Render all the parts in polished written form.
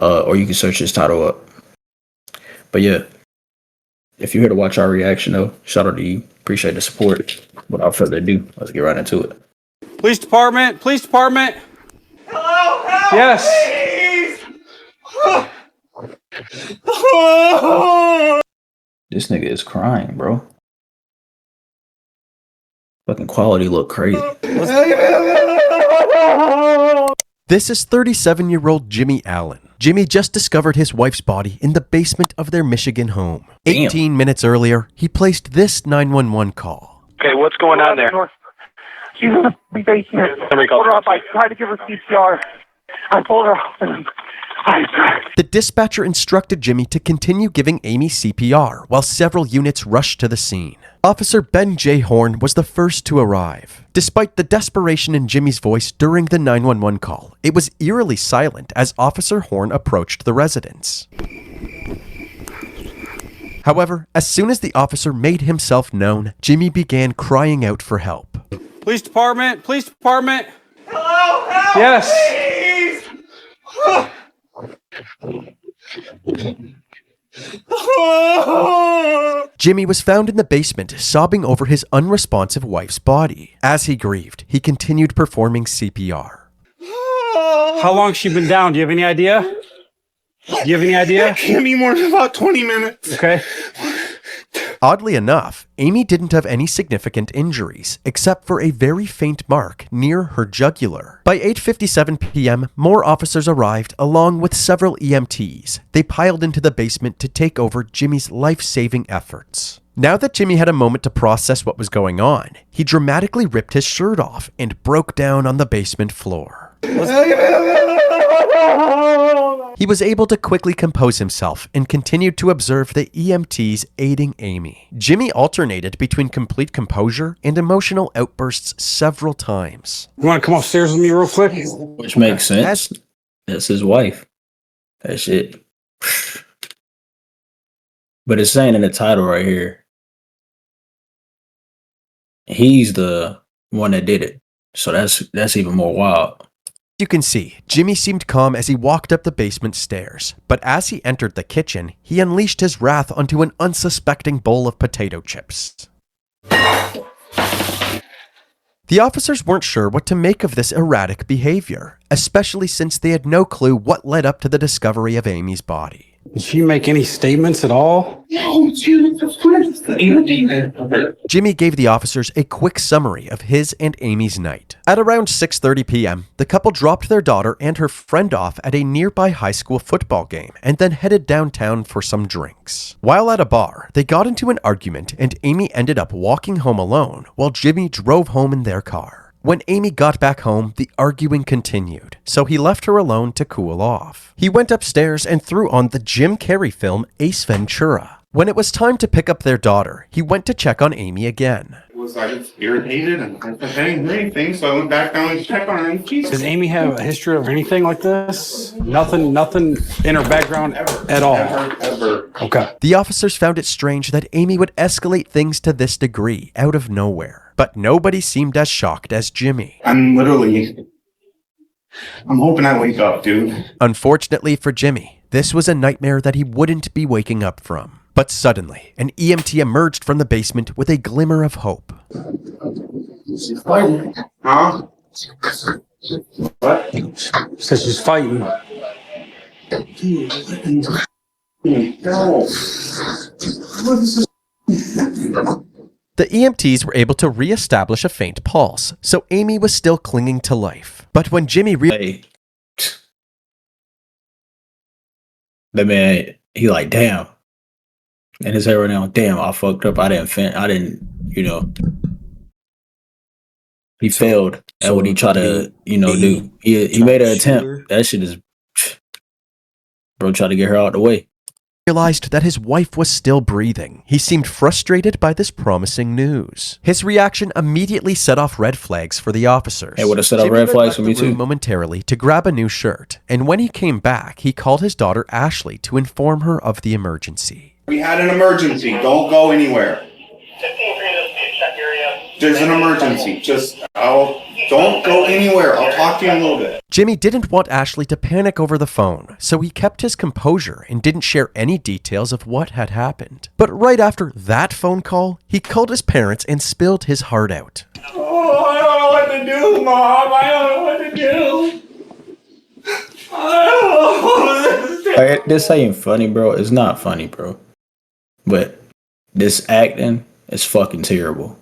or you can search his title up. But yeah, if you're here to watch our reaction, though, shout out to you. Appreciate the support. Without further ado, let's get right into it. Police department, police department. Hello, help, Yes. please. This nigga is crying, bro. Fucking quality look crazy. This is 37-year-old Jimmy Allen. Jimmy just discovered his wife's body in the basement of their Michigan home. 18 minutes earlier, he placed this 911 call. Okay, what's going on there? She's in the basement. Somebody called. Pulled her up. I tried to give her CPR. I pulled her off. The dispatcher instructed Jimmy to continue giving Amy CPR while several units rushed to the scene. Officer Ben J. Horn was the first to arrive. Despite the desperation in Jimmy's voice during the 911 call, it was eerily silent as Officer Horn approached the residence. However, as soon as the officer made himself known, Jimmy began crying out for help. Police department, police department. Hello, help, Yes. please. Jimmy was found in the basement, sobbing over his unresponsive wife's body. As he grieved, he continued performing CPR. How long she been down? Do you have any idea? Give me more than about 20 minutes. Okay. Oddly enough, Amy didn't have any significant injuries, except for a very faint mark near her jugular. By 8:57 p.m., more officers arrived along with several EMTs. They piled into the basement to take over Jimmy's life-saving efforts. Now that Jimmy had a moment to process what was going on, he dramatically ripped his shirt off and broke down on the basement floor. He was able to quickly compose himself and continued to observe the EMTs aiding Amy. Jimmy alternated between complete composure and emotional outbursts several times. You want to come upstairs with me real quick? Which makes sense. That's his wife. That shit. But it's saying in the title right here, he's the one that did it. So that's even more wild. You can see, Jimmy seemed calm as he walked up the basement stairs, but as he entered the kitchen, he unleashed his wrath onto an unsuspecting bowl of potato chips. The officers weren't sure what to make of this erratic behavior, especially since they had no clue what led up to the discovery of Amy's body. Did she make any statements at all? No, she was the first. Jimmy gave the officers a quick summary of his and Amy's night. At around 6:30 p.m., the couple dropped their daughter and her friend off at a nearby high school football game and then headed downtown for some drinks. While at a bar, they got into an argument and Amy ended up walking home alone while Jimmy drove home in their car. When Amy got back home, the arguing continued, so he left her alone to cool off. He went upstairs and threw on the Jim Carrey film Ace Ventura. When it was time to pick up their daughter, he went to check on Amy again. I was irritated and I didn't hear anything, so I went back down and checked on her. Does Amy have a history of anything like this? Nothing in her background at all? Ever. Okay. The officers found it strange that Amy would escalate things to this degree out of nowhere, but nobody seemed as shocked as Jimmy. I'm hoping I wake up, dude. Unfortunately for Jimmy, this was a nightmare that he wouldn't be waking up from. But suddenly, an EMT emerged from the basement with a glimmer of hope. Huh? What? Says she's fighting. No. The EMTs were able to re-establish a faint pulse, so Amy was still clinging to life. But when Jimmy Hey. The man, he like, damn. And his head right now, damn, I fucked up. I didn't, he failed at what he tried to, do. He made an attempt. That shit is, bro tried to get her out of the way. realized that his wife was still breathing. He seemed frustrated by this promising news. His reaction immediately set off red flags for the officers. It would have set off Jimmy red flags left for me the room too. momentarily to grab a new shirt, and when he came back, he called his daughter Ashley to inform her of the emergency. We had an emergency. Don't go anywhere. There's an emergency. Don't go anywhere. I'll talk to you in a little bit. Jimmy didn't want Ashley to panic over the phone, so he kept his composure and didn't share any details of what had happened. But right after that phone call, he called his parents and spilled his heart out. Oh, I don't know what to do, Mom. I don't know what to do. This ain't funny, bro. It's not funny, bro. But this acting is fucking terrible.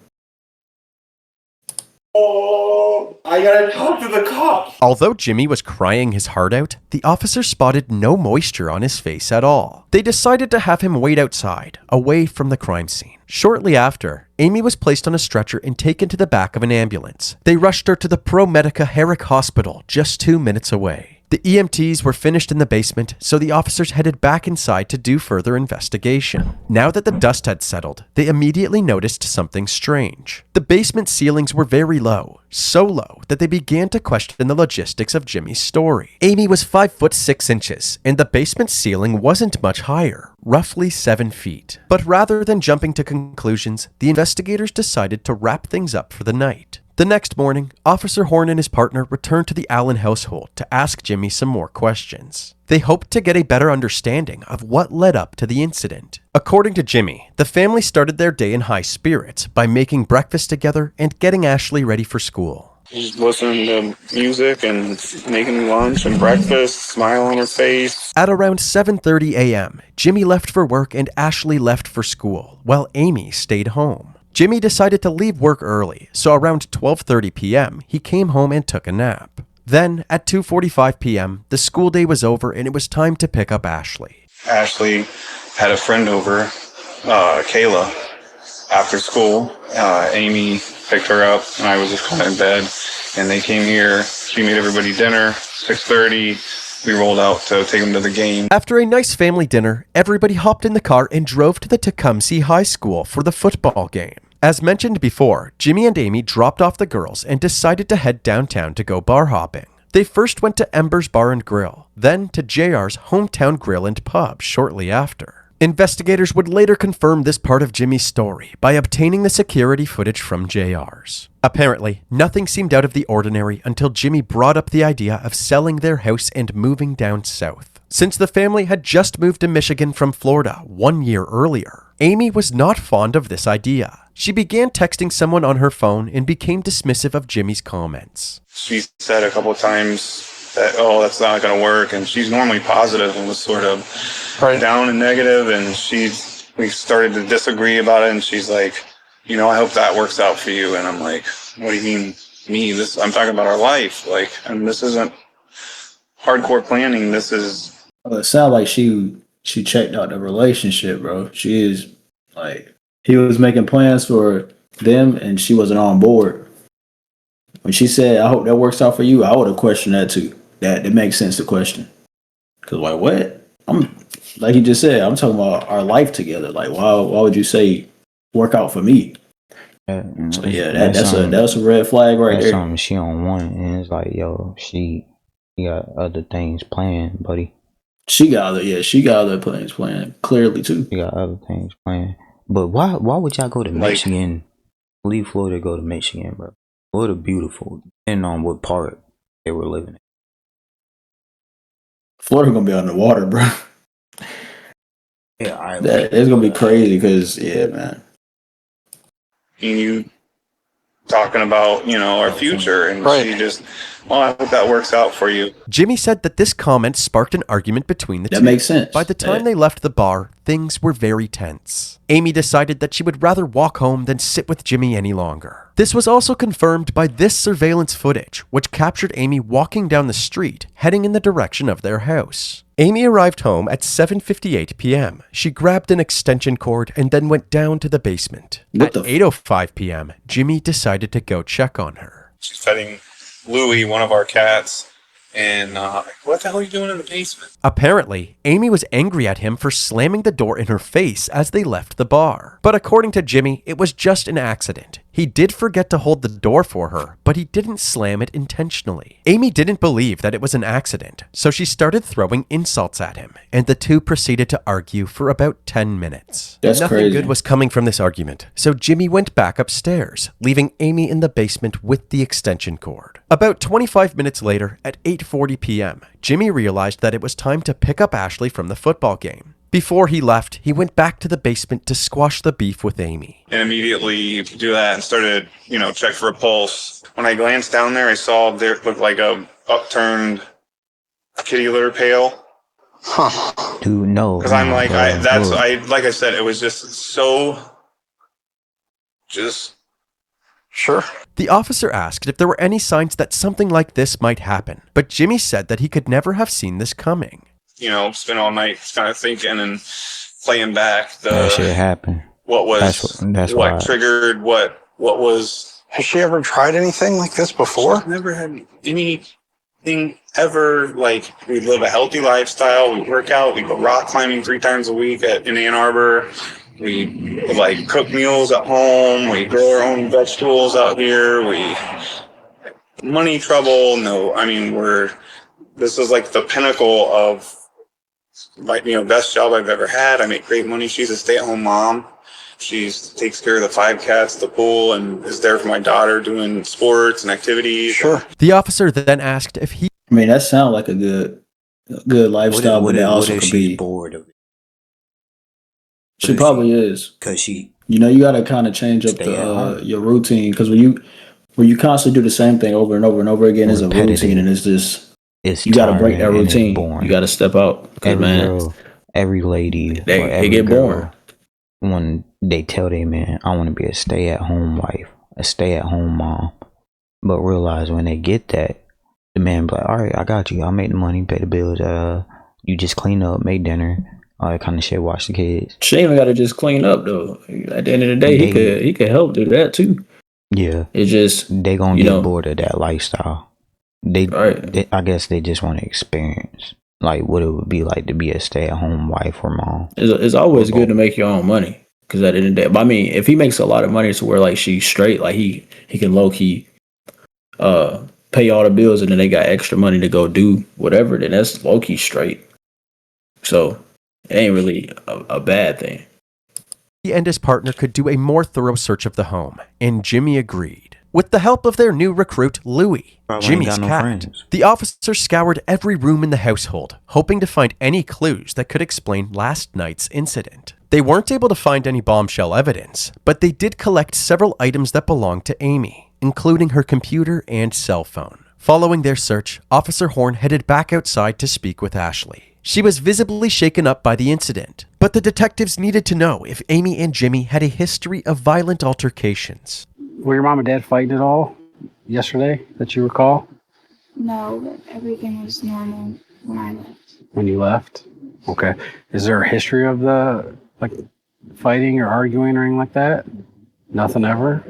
Oh, I gotta talk to the cops. Although Jimmy was crying his heart out, the officer spotted no moisture on his face at all. They decided to have him wait outside, away from the crime scene. Shortly after, Amy was placed on a stretcher and taken to the back of an ambulance. They rushed her to the ProMedica Herrick Hospital, just 2 minutes away. The EMTs were finished in the basement, so the officers headed back inside to do further investigation. Now that the dust had settled, they immediately noticed something strange. The basement ceilings were very low, so low that they began to question the logistics of Jimmy's story. Amy was 5 foot 6 inches, and the basement ceiling wasn't much higher, roughly 7 feet. But rather than jumping to conclusions, the investigators decided to wrap things up for the night. The next morning, Officer Horn and his partner returned to the Allen household to ask Jimmy some more questions. They hoped to get a better understanding of what led up to the incident. According to Jimmy, the family started their day in high spirits by making breakfast together and getting Ashley ready for school. Just listening to music and making lunch and breakfast, smile on her face. At around 7:30 a.m., Jimmy left for work and Ashley left for school, while Amy stayed home. Jimmy decided to leave work early, so around 12:30 p.m., he came home and took a nap. Then, at 2:45 p.m., the school day was over and it was time to pick up Ashley. Ashley had a friend over, Kayla, after school. Amy picked her up and I was just kind of in bed. And they came here, she made everybody dinner, 6:30. We rolled out to take them to the game. After a nice family dinner, everybody hopped in the car and drove to the Tecumseh High School for the football game. As mentioned before, Jimmy and Amy dropped off the girls and decided to head downtown to go bar hopping. They first went to Ember's Bar and Grill, then to JR's Hometown Grill and Pub shortly after. Investigators would later confirm this part of Jimmy's story by obtaining the security footage from JR's. Apparently, nothing seemed out of the ordinary until Jimmy brought up the idea of selling their house and moving down south. Since the family had just moved to Michigan from Florida 1 year earlier, Amy was not fond of this idea. She began texting someone on her phone and became dismissive of Jimmy's comments. She said a couple of times that, oh, that's not going to work. And she's normally positive and was sort of down and negative. And we started to disagree about it. And she's like, you know, I hope that works out for you. And I'm like, what do you mean me? I'm talking about our life. Like, and this isn't hardcore planning. This is. Well, it sounds like she checked out the relationship, bro. She is like, he was making plans for them and she wasn't on board. When she said, I hope that works out for you, I would have questioned that too. That it makes sense to question. Cause like, what? I'm like you just said, I'm talking about our life together. Like, why would you say work out for me? So yeah, that's a red flag right there. Something she don't want, and it's like, yo, she got other things planned, buddy. She got other plans planned clearly too. She got other things planned. But why would y'all go to Michigan? Leave Florida to go to Michigan, bro. Florida beautiful, depending on what part they were living in. Florida gonna be underwater, bro. Yeah, it's gonna be crazy because man. You talking about, you know, our future, and she just, well, I hope that works out for you. Jimmy said that this comment sparked an argument between the two. That makes sense. By the time they left the bar, things were very tense. Amy decided that she would rather walk home than sit with Jimmy any longer. This was also confirmed by this surveillance footage, which captured Amy walking down the street, heading in the direction of their house. Amy arrived home at 7:58 p.m. She grabbed an extension cord and then went down to the basement. At 8:05 p.m., Jimmy decided to go check on her. She's petting Louie, one of our cats, and what the hell are you doing in the basement? Apparently, Amy was angry at him for slamming the door in her face as they left the bar. But according to Jimmy, it was just an accident. He did forget to hold the door for her, but he didn't slam it intentionally. Amy didn't believe that it was an accident, so she started throwing insults at him, and the two proceeded to argue for about 10 minutes. That's Nothing crazy. good was coming from this argument, so Jimmy went back upstairs, leaving Amy in the basement with the extension cord. About 25 minutes later, at 8:40 p.m., Jimmy realized that it was time to pick up Ashley from the football game. Before he left, he went back to the basement to squash the beef with Amy. And immediately do that and started, check for a pulse. When I glanced down there, I saw there looked like a upturned kitty litter pail. Dude, no. Because I'm like, look. like I said, it was just so, Sure. The officer asked if there were any signs that something like this might happen, but Jimmy said that he could never have seen this coming. Spent all night kind of thinking and playing back That shit happened. what was That's why. what triggered what was. Has she ever tried anything like this before? Never had anything ever. Like, we live a healthy lifestyle. We work out. We go rock climbing 3 times a week in Ann Arbor. We cook meals at home. We grow our own vegetables out here. Money trouble. No, I mean, this is like the pinnacle of best job I've ever had. I make great money. She's a stay-at-home mom. She takes care of the 5 cats, the pool, and is there for my daughter doing sports and activities. Sure. The officer then asked if he I mean, that sounds like a good lifestyle, but it also if could she's be. bored of it? She probably is. Because she You gotta kind of change up Stay at home. your routine, because when you constantly do the same thing over and over and over again, it's a Repetitive. routine, and it's just it's you gotta break that tiring and it's routine. boring. You gotta step out, because every man, girl, every lady, They- or they every get girl, boring. when they tell their man, I want to be a stay-at-home wife, a stay-at-home mom, but realize when they get that, the man be like, all right, I got you. I'll make the money, pay the bills. You just clean up, make dinner, all that kind of shit. Watch the kids. she ain't gotta just clean up though. At the end of the day, he could help do that too. Yeah, It's just they gonna You get know. bored of that lifestyle. Right. I guess they just want to experience like what it would be like to be a stay-at-home wife or mom. it's always good to make your own money, because at the end of the day, but I mean, if he makes a lot of money to where like she's straight, like he can low key pay all the bills, and then they got extra money to go do whatever, then that's low key straight. So it ain't really a bad thing. He and his partner could do a more thorough search of the home, and Jimmy agreed. With the help of their new recruit, Louie, Probably ain't Jimmy's got no cat, friends. the officer scoured every room in the household, hoping to find any clues that could explain last night's incident. They weren't able to find any bombshell evidence, but they did collect several items that belonged to Amy, including her computer and cell phone. Following their search, Officer Horn headed back outside to speak with Ashley. She was visibly shaken up by the incident, but the detectives needed to know if Amy and Jimmy had a history of violent altercations. Were your mom and dad fighting at all yesterday that you recall No, but everything was normal when I left. when you left? Okay. Is there a history of the fighting or arguing or anything like that? Nothing ever?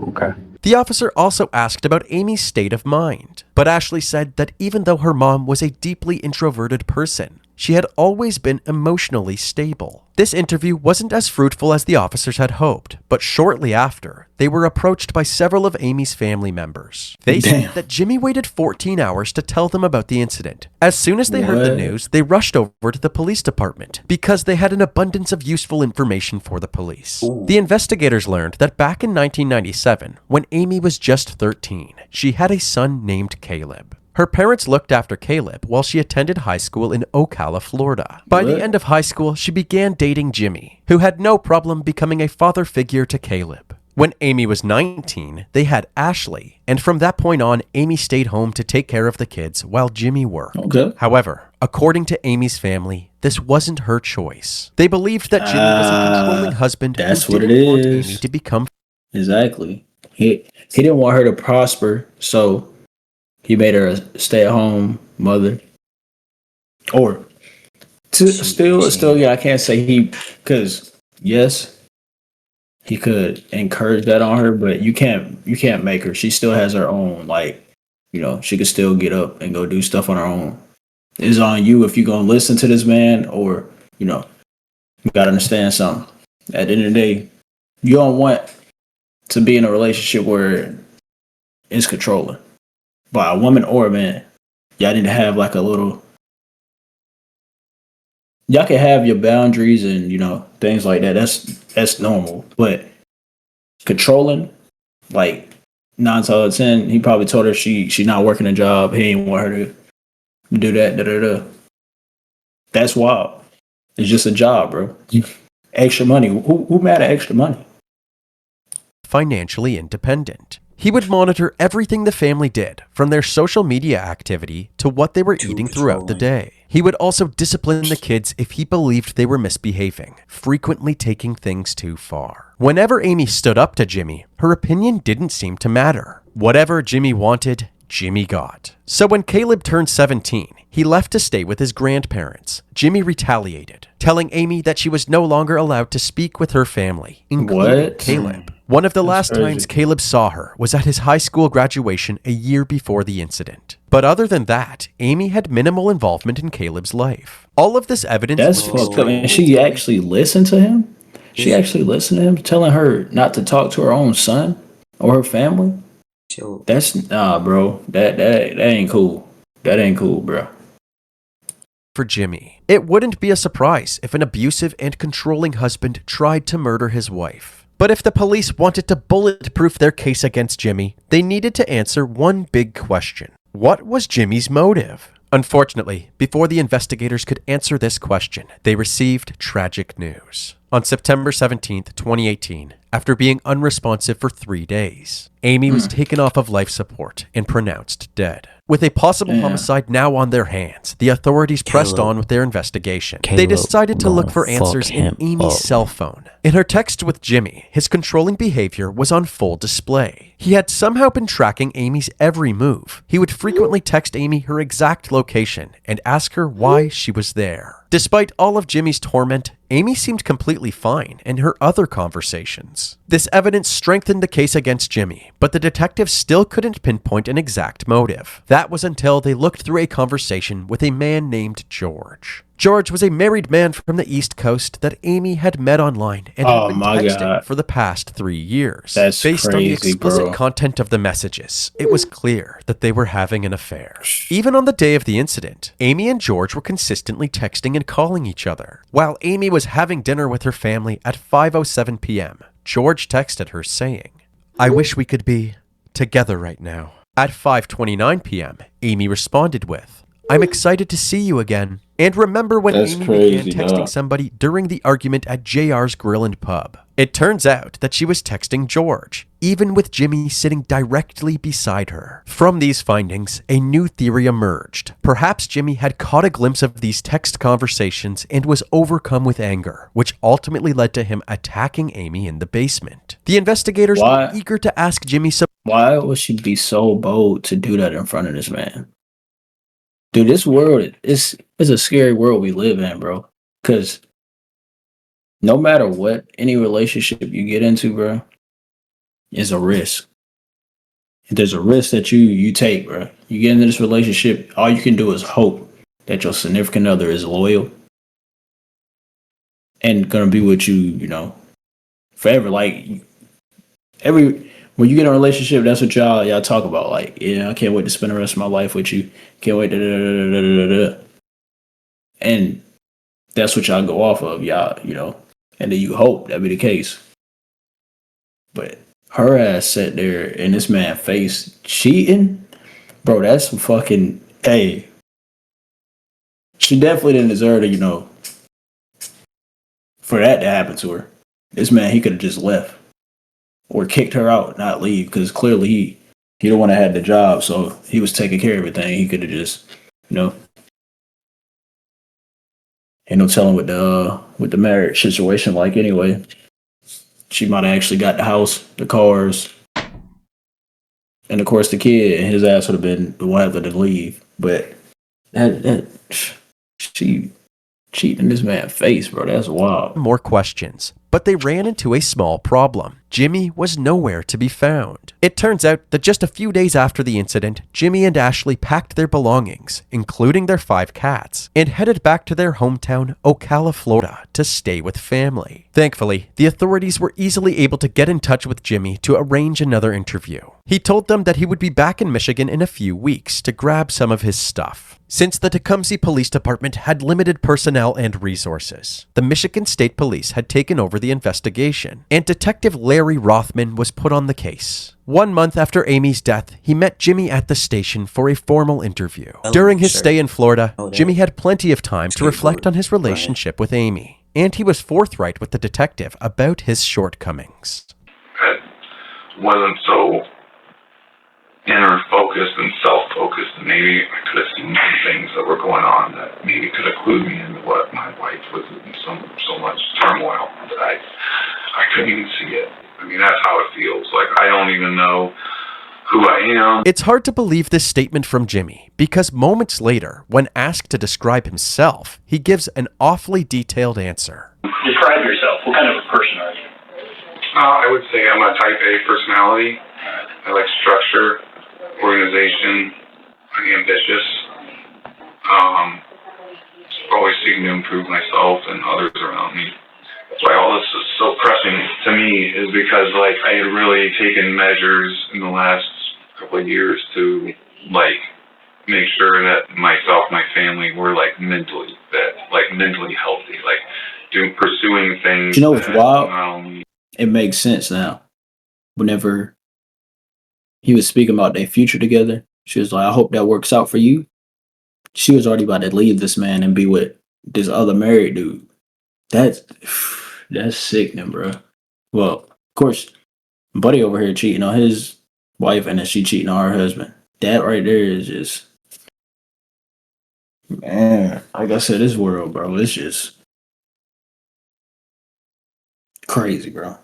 Okay. The officer also asked about Amy's state of mind, but Ashley said that even though her mom was a deeply introverted person, she had always been emotionally stable. This interview wasn't as fruitful as the officers had hoped, but shortly after, they were approached by several of Amy's family members. They said Damn. that Jimmy waited 14 hours to tell them about the incident. As soon as they heard the What? news, they rushed over to the police department because they had an abundance of useful information for the police. The investigators learned that back in 1997, when Amy was just 13, she had a son named Caleb. Her parents looked after Caleb while she attended high school in Ocala, Florida. By the What? end of high school, she began dating Jimmy, who had no problem becoming a father figure to Caleb. When Amy was 19, they had Ashley, and from that point on, Amy stayed home to take care of the kids while Jimmy worked. Okay. However, according to Amy's family, this wasn't her choice. They believed that Jimmy was a controlling husband that's who what it didn't want is. Amy to become Exactly. He didn't want her to prosper, so he made her a stay-at-home mother. Or still, yeah, I can't say because yes, he could encourage that on her, but you can't make her. She still has her own, she could still get up and go do stuff on her own. It's on you if you're gonna listen to this man, or you gotta understand something. At the end of the day, you don't want to be in a relationship where it's controlling by a woman or a man. Y'all need to have like a little. Y'all can have your boundaries and things like that. That's normal. But controlling, like 9 out of 10, he probably told her she not working a job. He ain't want her to do that. Da, da, da. That's wild. It's just a job, bro. Extra money. Who mad at extra money? Financially independent. He would monitor everything the family did, from their social media activity to what they were eating throughout the day. He would also discipline the kids if he believed they were misbehaving, frequently taking things too far. Whenever Amy stood up to Jimmy, her opinion didn't seem to matter. Whatever Jimmy wanted, Jimmy got. So when Caleb turned 17, he left to stay with his grandparents. Jimmy retaliated, telling Amy that she was no longer allowed to speak with her family, including Caleb. One of the last times Caleb saw her was at his high school graduation a year before the incident. But other than that, Amy had minimal involvement in Caleb's life. All of this evidence That's fucked up. And she actually listened to him? She actually listened to him, telling her not to talk to her own son or her family? That's bro. That ain't cool. That ain't cool, bro. For Jimmy, it wouldn't be a surprise if an abusive and controlling husband tried to murder his wife. But if the police wanted to bulletproof their case against Jimmy, they needed to answer one big question. What was Jimmy's motive? Unfortunately, before the investigators could answer this question, they received tragic news. On September 17th, 2018, after being unresponsive for 3 days, Amy was taken off of life support and pronounced dead. With a possible homicide now on their hands, the authorities pressed on with their investigation. They decided to look for answers in Amy's cell phone. In her text with Jimmy, his controlling behavior was on full display. He had somehow been tracking Amy's every move. He would frequently text Amy her exact location and ask her why she was there. Despite all of Jimmy's torment, Amy seemed completely fine in her other conversations. This evidence strengthened the case against Jimmy, but the detectives still couldn't pinpoint an exact motive. That was until they looked through a conversation with a man named George. George was a married man from the East Coast that Amy had met online and had been texting for the past 3 years. That's Based crazy, on the explicit bro. content of the messages, it was clear that they were having an affair. Even on the day of the incident, Amy and George were consistently texting and calling each other. While Amy was having dinner with her family at 5:07 p.m., George texted her saying, "I wish we could be together right now." At 5:29 p.m., Amy responded with, "I'm excited to see you again." And remember when That's Amy crazy, began texting dog. somebody during the argument at JR's Grill and Pub? It turns out that she was texting George, even with Jimmy sitting directly beside her. From these findings, a new theory emerged. Perhaps Jimmy had caught a glimpse of these text conversations and was overcome with anger, which ultimately led to him attacking Amy in the basement. The investigators were eager to ask Jimmy some. Why would she be so bold to do that in front of this man? Dude, this world is a scary world we live in, bro. Because no matter what, any relationship you get into, bro, is a risk. There's a risk that you take, bro. You get into this relationship, all you can do is hope that your significant other is loyal and gonna be with you, forever. Like when you get in a relationship, that's what y'all talk about. Like, yeah, I can't wait to spend the rest of my life with you. Can't wait to and that's what y'all go off of, y'all, and then you hope that be the case. But her ass sat there in this man's face cheating, bro. That's some fucking hey. She definitely didn't deserve to, for that to happen to her. This man, he could have just left or kicked her out, not leave, because clearly he the one that had the job, so he was taking care of everything. He could have just, ain't no telling what the marriage situation like anyway. She might have actually got the house, the cars, and of course the kid, and his ass would have been the one having to leave. But she cheating in this man's face, bro. That's wild. More questions, but they ran into a small problem. Jimmy was nowhere to be found. It turns out that just a few days after the incident, Jimmy and Ashley packed their belongings, including their 5 cats, and headed back to their hometown, Ocala, Florida, to stay with family. Thankfully, the authorities were easily able to get in touch with Jimmy to arrange another interview. He told them that he would be back in Michigan in a few weeks to grab some of his stuff. Since the Tecumseh Police Department had limited personnel and resources, the Michigan State Police had taken over the investigation, and Detective Larry Rothman was put on the case. 1 month after Amy's death, he met Jimmy at the station for a formal interview. During his stay in Florida, Jimmy had plenty of time to reflect on his relationship with Amy, and he was forthright with the detective about his shortcomings. It wasn't so inner focused and self-focused, and maybe I could have seen some things that were going on that maybe could have clued me into what my wife was in so much turmoil that I couldn't even see it. I mean, that's how it feels. Like, I don't even know who I am. It's hard to believe this statement from Jimmy, because moments later, when asked to describe himself, he gives an awfully detailed answer. Describe yourself. What kind of a person are you? I would say I'm a type A personality. I like structure, organization. I'm ambitious. Always seeking to improve myself and others around me. That's why all this is so pressing to me, is because, like, I had really taken measures in the last couple of years to, like, make sure that myself, my family were, like, mentally fit, like, mentally healthy, like, pursuing things. You know what's wild? It makes sense now. Whenever he was speaking about their future together, she was like, I hope that works out for you. She was already about to leave this man and be with this other married dude. That's sickening, bro. Well, of course, Buddy over here cheating on his wife, and then she cheating on her husband. That right there is just, man, like I said, this world, bro, it's just crazy, bro.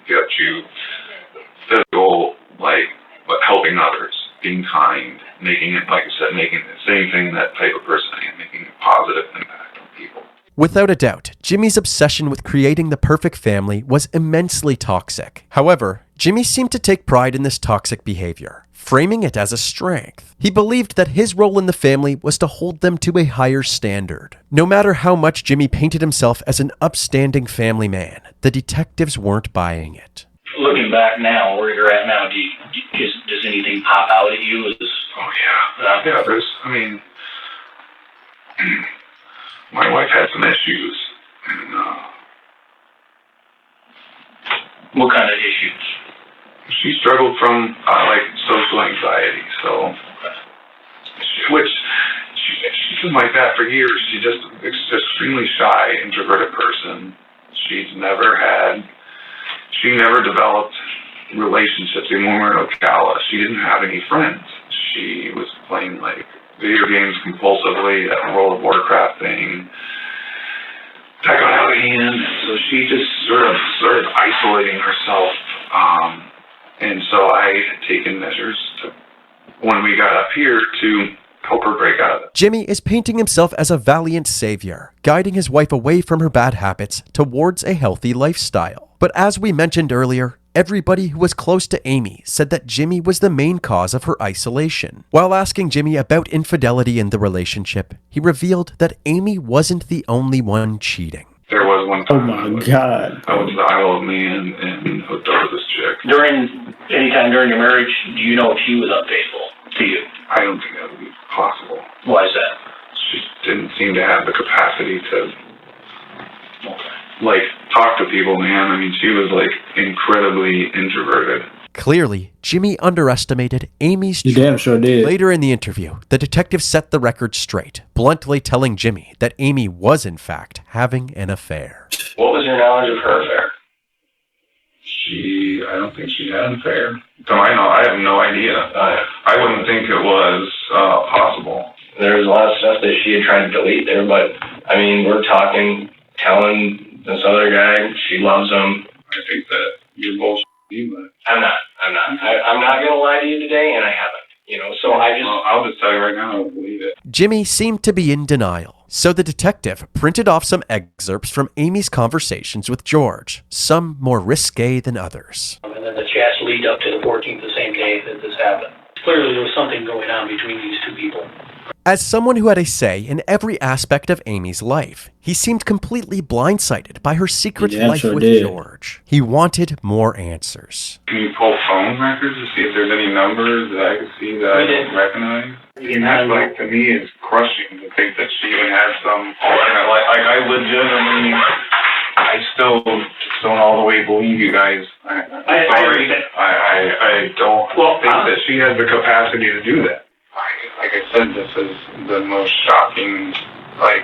Get you physical, like, but helping others, being kind, making it, like I said, making the same thing, that type of person I am, making a positive impact on people. Without a doubt, Jimmy's obsession with creating the perfect family was immensely toxic. However, Jimmy seemed to take pride in this toxic behavior, framing it as a strength. He believed that his role in the family was to hold them to a higher standard. No matter how much Jimmy painted himself as an upstanding family man, the detectives weren't buying it. Looking back now, where you're at now, does anything pop out at you? Oh, yeah. Yeah, there's, I mean, my wife had some issues, and what kind of issues? She struggled from like social anxiety, so she's been like that for years. She's just extremely shy, introverted person. She never developed relationships. Even when we were in Ocala, she didn't have any friends. She was playing like video games compulsively, that World of Warcraft thing. That got out of hand, so she just sort of started isolating herself. And so I had taken measures when we got up here to help her break out of it. Jimmy is painting himself as a valiant savior, guiding his wife away from her bad habits towards a healthy lifestyle. But as we mentioned earlier, everybody who was close to Amy said that Jimmy was the main cause of her isolation. While asking Jimmy about infidelity in the relationship, he revealed that Amy wasn't the only one cheating. There was one Oh time my God. I was the old man and hooked up with this chick. Anytime during your marriage, do you know if she was unfaithful to you? I don't think that would be possible. Why is that? She didn't seem to have the capacity to, like, talk to people, man. I mean, she was, like, incredibly introverted. Clearly, Jimmy underestimated Amy's You damn sure did. Later in the interview, the detective set the record straight, bluntly telling Jimmy that Amy was in fact having an affair. What was your knowledge of her affair? I don't think she had an affair. To my knowledge, I have no idea. I wouldn't think it was possible. There was a lot of stuff that she had tried to delete there, but, I mean, we're talking, telling this other guy she loves him. I think that you're bullshitting, but I'm not. I'm not going to lie to you today, and I haven't. You know, so I'll just tell you right now, I don't believe it. Jimmy seemed to be in denial, So the detective printed off some excerpts from Amy's conversations with George, some more risque than others. And then the chats lead up to the 14th, the same day that this happened. Clearly there was something going on between these two people. As someone who had a say in every aspect of Amy's life, he seemed completely blindsided by her secret life with George. He wanted more answers. Can you pull phone records to see if there's any numbers that I could see that I don't recognize? And that's like, to me, it's crushing to think that she even has some alternate life. Like, I legitimately, I still don't all the way believe you guys. I don't think that she has the capacity to do that. Like I said, this is the most shocking, I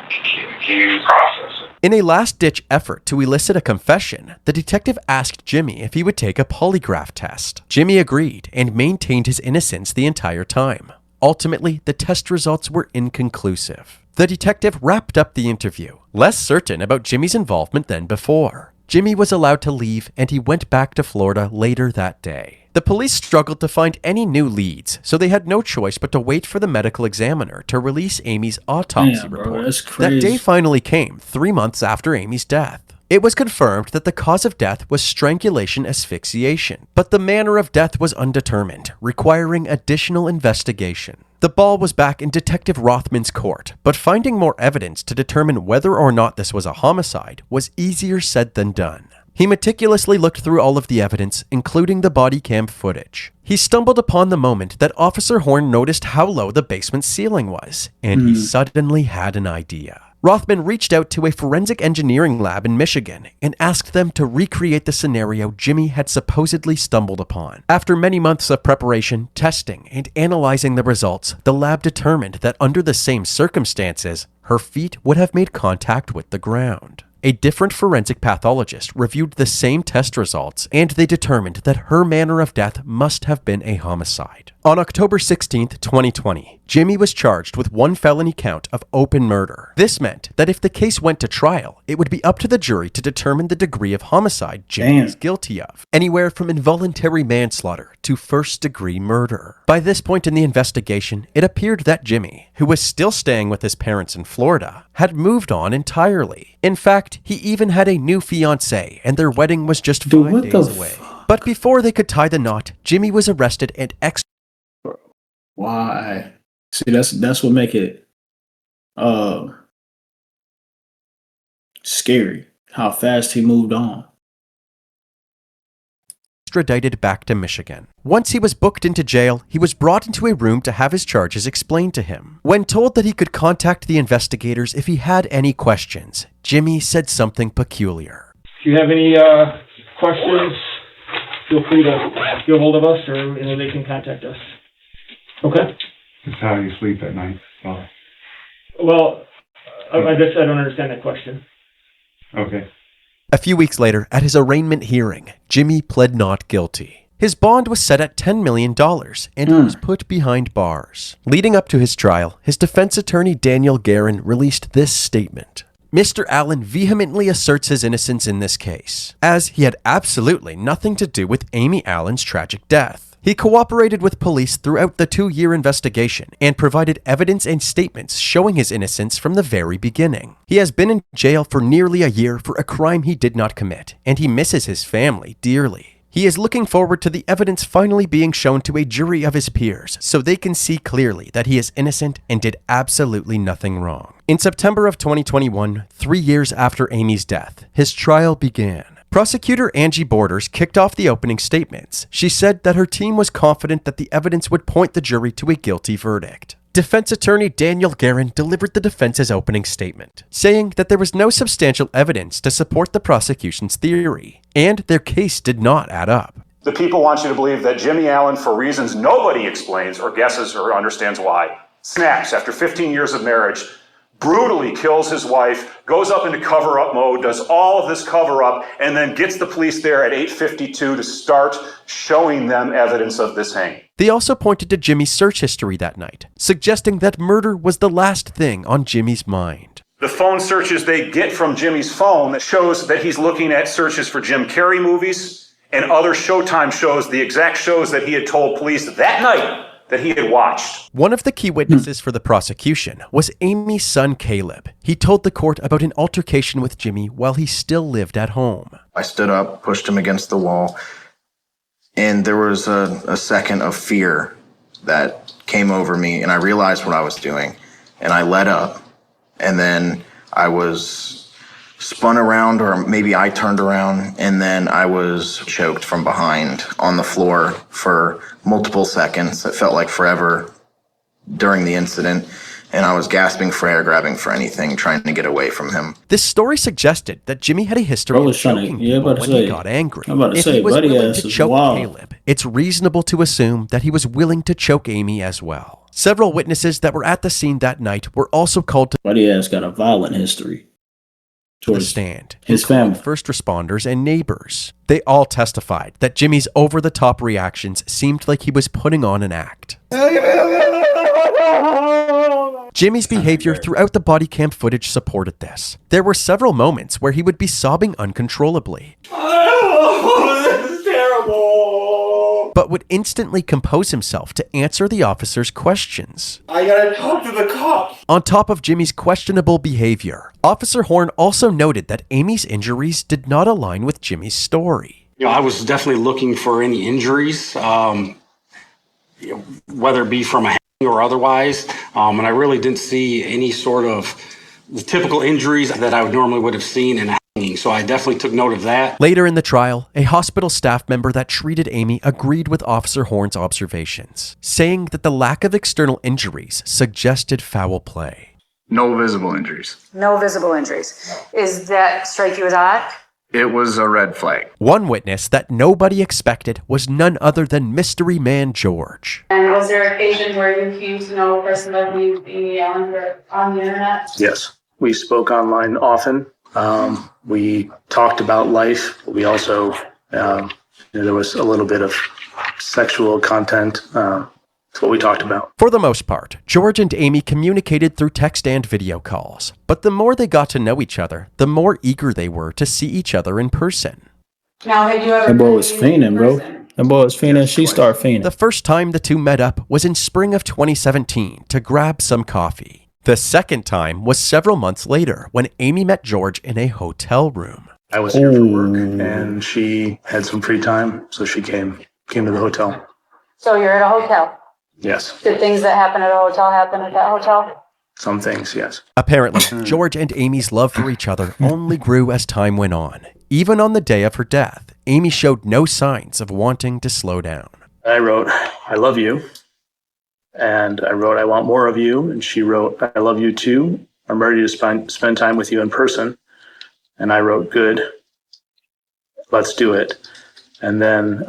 can't even process it. In a last-ditch effort to elicit a confession, the detective asked Jimmy if he would take a polygraph test. Jimmy agreed and maintained his innocence the entire time. Ultimately, the test results were inconclusive. The detective wrapped up the interview, less certain about Jimmy's involvement than before. Jimmy was allowed to leave and he went back to Florida later that day. The police struggled to find any new leads, so they had no choice but to wait for the medical examiner to release Amy's autopsy report. That day finally came 3 months after Amy's death. It was confirmed that the cause of death was strangulation asphyxiation, but the manner of death was undetermined, requiring additional investigation. The ball was back in Detective Rothman's court, but finding more evidence to determine whether or not this was a homicide was easier said than done. He meticulously looked through all of the evidence, including the body cam footage. He stumbled upon the moment that Officer Horn noticed how low the basement ceiling was, and he suddenly had an idea. Rothman reached out to a forensic engineering lab in Michigan and asked them to recreate the scenario Jimmy had supposedly stumbled upon. After many months of preparation, testing, and analyzing the results, the lab determined that under the same circumstances, her feet would have made contact with the ground. A different forensic pathologist reviewed the same test results, and they determined that her manner of death must have been a homicide. On October 16, 2020, Jimmy was charged with 1 felony count of open murder. This meant that if the case went to trial, it would be up to the jury to determine the degree of homicide Jimmy is guilty of, anywhere from involuntary manslaughter to first-degree murder. By this point in the investigation, it appeared that Jimmy, who was still staying with his parents in Florida, had moved on entirely. In fact, he even had a new fiancée, and their wedding was just 5 days away. But before they could tie the knot, Jimmy was arrested and Why? See, that's what make it scary. How fast he moved on. extradited back to Michigan. Once he was booked into jail, he was brought into a room to have his charges explained to him. When told that he could contact the investigators if he had any questions, Jimmy said something peculiar. If you have any questions, feel free to get a hold of us, or they can contact us. Okay? It's how you sleep at night. Oh. Well, I guess I don't understand that question. Okay. A few weeks later, at his arraignment hearing, Jimmy pled not guilty. His bond was set at $10 million and he was put behind bars. Leading up to his trial, his defense attorney Daniel Guerin released this statement. Mr. Allen vehemently asserts his innocence in this case, as he had absolutely nothing to do with Amy Allen's tragic death. He cooperated with police throughout the 2-year investigation and provided evidence and statements showing his innocence from the very beginning. He has been in jail for nearly a year for a crime he did not commit, and he misses his family dearly. He is looking forward to the evidence finally being shown to a jury of his peers so they can see clearly that he is innocent and did absolutely nothing wrong. In September of 2021, 3 years after Amy's death, his trial began. Prosecutor Angie Borders kicked off the opening statements. She said that her team was confident that the evidence would point the jury to a guilty verdict. Defense attorney Daniel Guerin delivered the defense's opening statement, saying that there was no substantial evidence to support the prosecution's theory, and their case did not add up. The people want you to believe that Jimmy Allen, for reasons nobody explains or guesses or understands why, snaps after 15 years of marriage, brutally kills his wife, goes up into cover-up mode, does all of this cover-up, and then gets the police there at 8:52 to start showing them evidence of this hanging. They also pointed to Jimmy's search history that night, suggesting that murder was the last thing on Jimmy's mind. The phone searches they get from Jimmy's phone that shows that he's looking at searches for Jim Carrey movies and other Showtime shows, the exact shows that he had told police that night that he had watched. One of the key witnesses for the prosecution was Amy's son, Caleb. He told the court about an altercation with Jimmy while he still lived at home. I stood up, pushed him against the wall, and there was a second of fear that came over me, and I realized what I was doing, and I let up, and then I was spun around, or maybe I turned around, and then I was choked from behind on the floor for multiple seconds. It felt like forever during the incident, and I was gasping for air, grabbing for anything, trying to get away from him. This story suggested that Jimmy had a history of choking people when he got angry. If he was willing to choke Caleb, it's reasonable to assume that he was willing to choke Amy as well. Several witnesses that were at the scene that night were also called to Buddy has got a violent history the stand, his family, first responders, and neighbors. They all testified that Jimmy's over-the-top reactions seemed like he was putting on an act. Jimmy's behavior throughout the body cam footage supported this. There were several moments where he would be sobbing uncontrollably, This is terrible. but would instantly compose himself to answer the officer's questions. I gotta talk to the cops. On top of Jimmy's questionable behavior, Officer Horn also noted that Amy's injuries did not align with Jimmy's story. I was definitely looking for any injuries, whether it be from a hang or otherwise, and I really didn't see any sort of the typical injuries that I would have seen in a hanging, so I definitely took note of that. Later in the trial, a hospital staff member that treated Amy agreed with Officer Horn's observations, saying that the lack of external injuries suggested foul play. No visible injuries. No visible injuries. Is that strike you as odd? It was a red flag. One witness that nobody expected was none other than Mystery Man George. And was there occasion where you came to know a person like Amy Allen on the internet? Yes, we spoke online often. We talked about life, but we also, there was a little bit of sexual content. That's what we talked about. For the most part, George and Amy communicated through text and video calls, but the more they got to know each other, the more eager they were to see each other in person. Now, had you ever That boy was fiending, bro. That boy was fiending. She started fiending. The first time the two met up was in spring of 2017 to grab some coffee. The second time was several months later when Amy met George in a hotel room. I was here for work, and she had some free time, so she came to the hotel. So you're at a hotel? Yes. Did things that happen at a hotel happen at that hotel? Some things, yes. Apparently, George and Amy's love for each other only grew as time went on. Even on the day of her death, Amy showed no signs of wanting to slow down. I wrote, I love you. And I wrote, I want more of you. And she wrote, I love you too. I'm ready to spend time with you in person. And I wrote, good. Let's do it. And then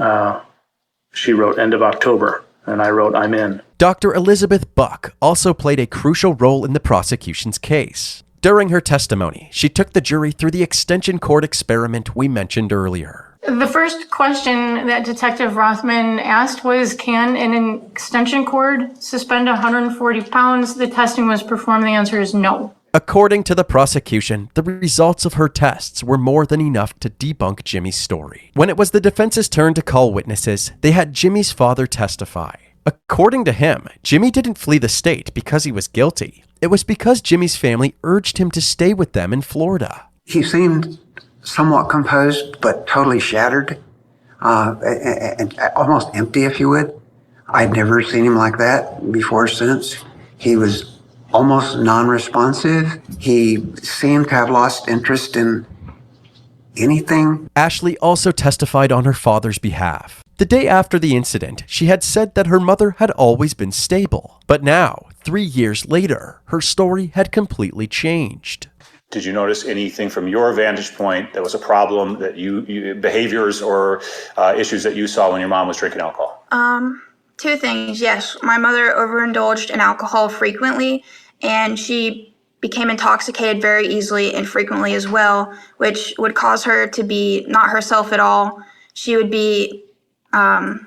she wrote, end of October. And I wrote, I'm in. Dr. Elizabeth Buck also played a crucial role in the prosecution's case. During her testimony, she took the jury through the extension cord experiment we mentioned earlier. The first question that Detective Rothman asked was, can an extension cord suspend 140 pounds? The testing was performed. The answer is no. According to the prosecution, the results of her tests were more than enough to debunk Jimmy's story. When it was the defense's turn to call witnesses, they had Jimmy's father testify. According to him, Jimmy didn't flee the state because he was guilty. It was because Jimmy's family urged him to stay with them in Florida. He seemed somewhat composed, but totally shattered, and almost empty, if you would. I'd never seen him like that before or since. He was almost non-responsive. He seemed to have lost interest in anything. Ashley also testified on her father's behalf. The day after the incident, she had said that her mother had always been stable. But now, 3 years later, her story had completely changed. Did you notice anything from your vantage point that was a problem that you behaviors or issues that you saw when your mom was drinking alcohol? Two things. Yes, my mother overindulged in alcohol frequently, and she became intoxicated very easily and frequently as well, which would cause her to be not herself at all. She would be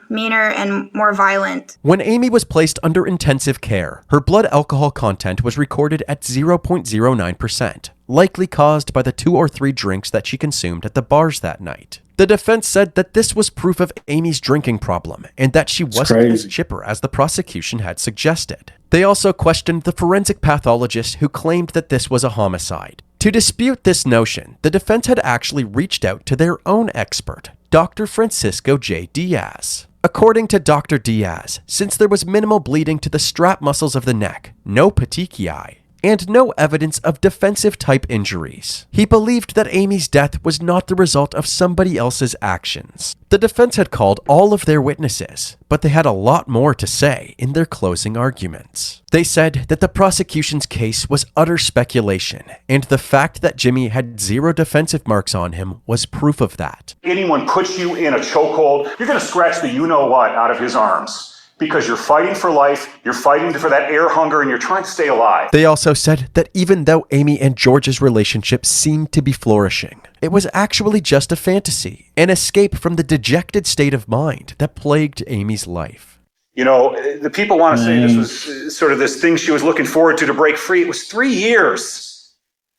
meaner and more violent. When Amy was placed under intensive care, her blood alcohol content was recorded at 0.09%, likely caused by the 2 or 3 drinks that she consumed at the bars that night. The defense said that this was proof of Amy's drinking problem and that she wasn't as chipper as the prosecution had suggested. They also questioned the forensic pathologist who claimed that this was a homicide. To dispute this notion, the defense had actually reached out to their own expert, Dr. Francisco J. Diaz. According to Dr. Diaz, since there was minimal bleeding to the strap muscles of the neck, no petechiae, and no evidence of defensive-type injuries, he believed that Amy's death was not the result of somebody else's actions. The defense had called all of their witnesses, but they had a lot more to say in their closing arguments. They said that the prosecution's case was utter speculation, and the fact that Jimmy had 0 defensive marks on him was proof of that. Anyone puts you in a chokehold, you're going to scratch the you-know-what out of his arms. Because you're fighting for life, you're fighting for that air hunger, and you're trying to stay alive. They also said that even though Amy and George's relationship seemed to be flourishing, it was actually just a fantasy, an escape from the dejected state of mind that plagued Amy's life. You know, the people want to say this was sort of this thing she was looking forward to break free. It was 3 years.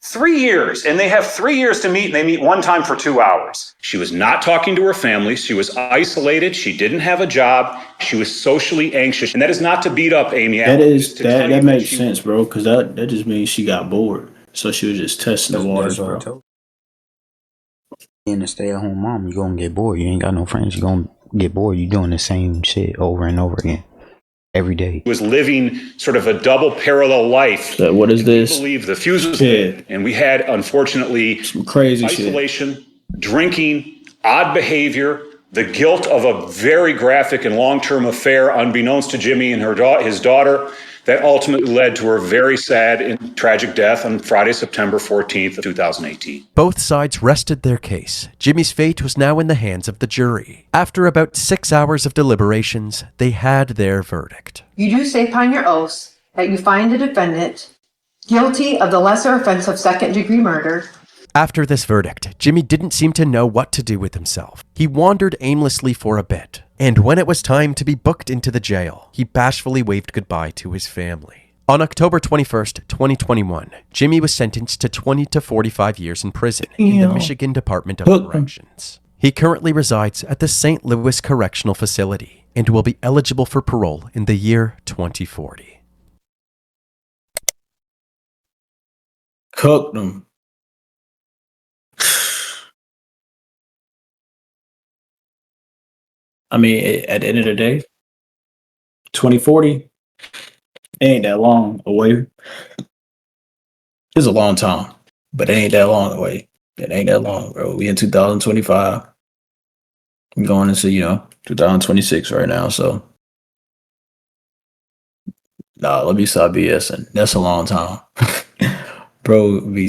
3 years. And they have 3 years to meet, and they meet one time for 2 hours. She was not talking to her family. She was isolated. She didn't have a job. She was socially anxious. And that is not to beat up Amy Allen. That makes sense, bro, because that just means she got bored. So she was just testing the waters, bro. Being a stay-at-home mom, you're going to get bored. You ain't got no friends. You're going to get bored. You're doing the same shit over and over again. Every day. Was living sort of a double parallel life. So what is this? I believe the fuse was lit, and we had, unfortunately, some crazy isolation, drinking, odd behavior, the guilt of a very graphic and long-term affair, unbeknownst to Jimmy and his daughter, that ultimately led to her very sad and tragic death on Friday, September 14th, 2018. Both sides rested their case. Jimmy's fate was now in the hands of the jury. After about 6 hours of deliberations, they had their verdict. You do say upon your oaths that you find the defendant guilty of the lesser offense of second-degree murder. After this verdict, Jimmy didn't seem to know what to do with himself. He wandered aimlessly for a bit, and when it was time to be booked into the jail, he bashfully waved goodbye to his family. On October 21st, 2021, Jimmy was sentenced to 20 to 45 years in prison in the Michigan Department of Corrections. He currently resides at the St. Louis Correctional Facility and will be eligible for parole in the year 2040. Cooked them. I mean, at the end of the day, 2040 ain't that long away. It's a long time, but it ain't that long away. It ain't that long, bro. We in 2025. I'm going into, 2026 right now, so. Nah, let me stop BSing. That's a long time. Bro, be